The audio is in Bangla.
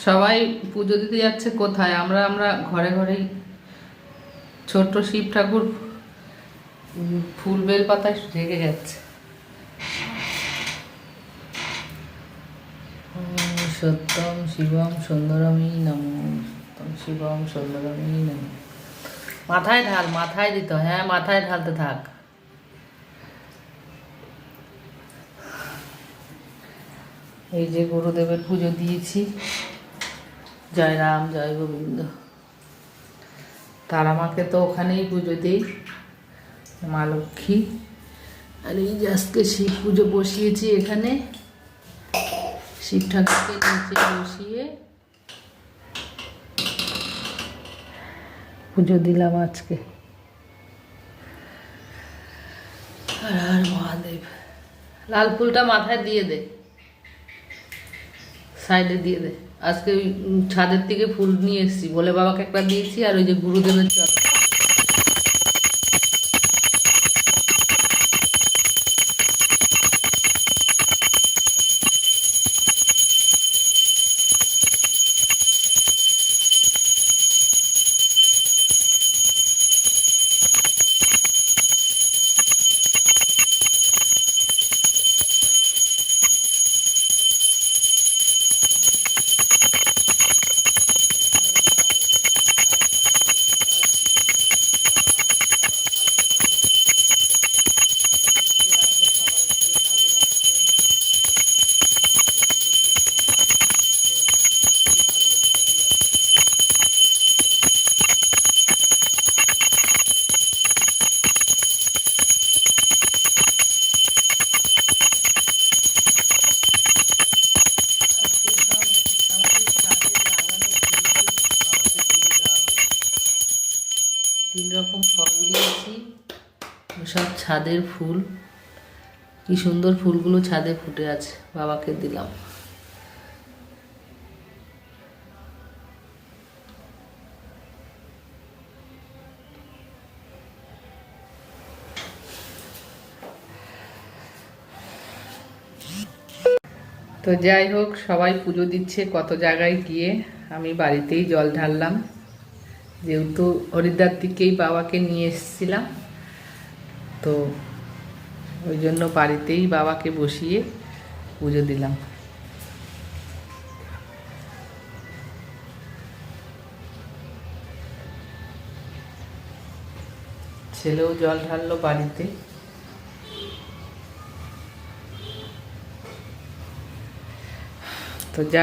সবাই পুজো দিতে যাচ্ছে কোথায়? আমরা আমরা ঘরে ঘরেই ছোট্ট শিব ঠাকুর ফুল বেল পাতায় ঢেকে যাচ্ছে। সত্যম শিবম সুন্দরমই নম, সত্যম শিবম সুন্দরমই নম। মাথায় ঢাল, মাথায় দিতে হয়। হ্যাঁ, মাথায় ঢালতে থাক। এই যে গুরুদেবের পুজো দিয়েছি। জয় রাম জয় গোবিন্দ। তারা মাকে তো ওখানেই পুজো দিই, মা লক্ষ্মী। আর এই যে আজকে শিব পুজো বসিয়েছি এখানে, শিব ঠাকুরকে নিচে বসিয়ে পুজো দিলাম আজকে। হর হর মহাদেব। লাল ফুলটা মাথায় দিয়ে দে, সাইডে দিয়ে দে। আজকে ওই ছাদের থেকে ফুল নিয়ে এসেছি, বলে বাবাকে একটা দিয়েছি। আর ওই যে গুরুদেবের চরণ। তিন রকম ফল দিয়েছি, সব ছাদের ফুল। কি সুন্দর ফুলগুলো ছাদে ফুটে আছে, বাবাকে দিলাম। তো যাই হোক, সবাই পুজো দিচ্ছে কত জায়গায় গিয়ে, আমি বাড়িতেই জল ঢাললাম। যেহেতু হরিদ্বার থেকেই বাবাকে নিয়ে এসেছিলাম, তো ওই জন্য বাড়িতেই বাবাকে বসিয়ে পুজো দিলাম। ছেলেও জল ঢাললো বাড়িতে। তো যা